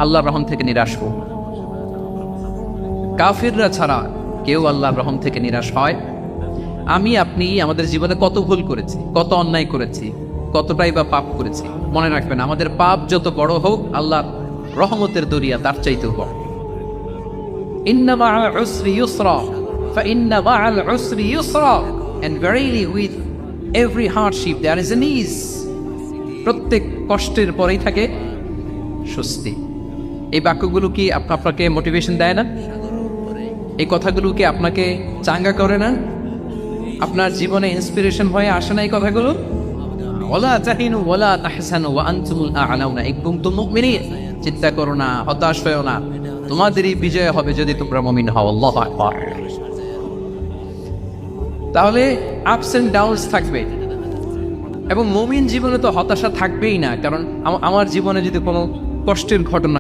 আল্লাহর রহম থেকে নিরাশ হব। কাফিররা ছাড়া কেউ আল্লাহর রহম থেকে নিরাশ হয়? আমি আপনি আমাদের জীবনে কত ভুল করেছি, কত অন্যায় করেছি, কতটাই বা পাপ করেছি। মনে রাখবেন, আমাদের পাপ যত বড় হোক, আল্লাহর রহমতের দরিয়া তার চাইতেও বড়। ইন্না মা'আল উসরি ইউসরা ফাইন্না মা'আল উসরি ইউসরা and verily with every hardship there is an ease. প্রত্যেক কষ্টের পরেই থাকে স্বস্তি। এই বাক্যগুলো কি আপনাকে মোটিভেশন দেয় না? এই কথাগুলো কি আপনাকে চাঙ্গা করে না? আপনার জীবনে ইন্সপিরেশন হয়ে আসে না এই কথাগুলো? ওয়ালা তাহিনু ওয়ালা তাহসানু ওয়া আনতুমুল আ'লাউনা ইন কুনতুম মুমিনিন। চিন্তা করো না, হতাশ হয়ো না, তোমাদেরই বিজয় হবে যদি তোমরা মুমিন হও। আল্লাহু আকবার। তাহলে আপস এন্ড ডাউনস থাকবে, এবং মুমিন জীবনে তো হতাশা থাকবেই না। কারণ আমার জীবনে যদি কোনো কষ্টের ঘটনা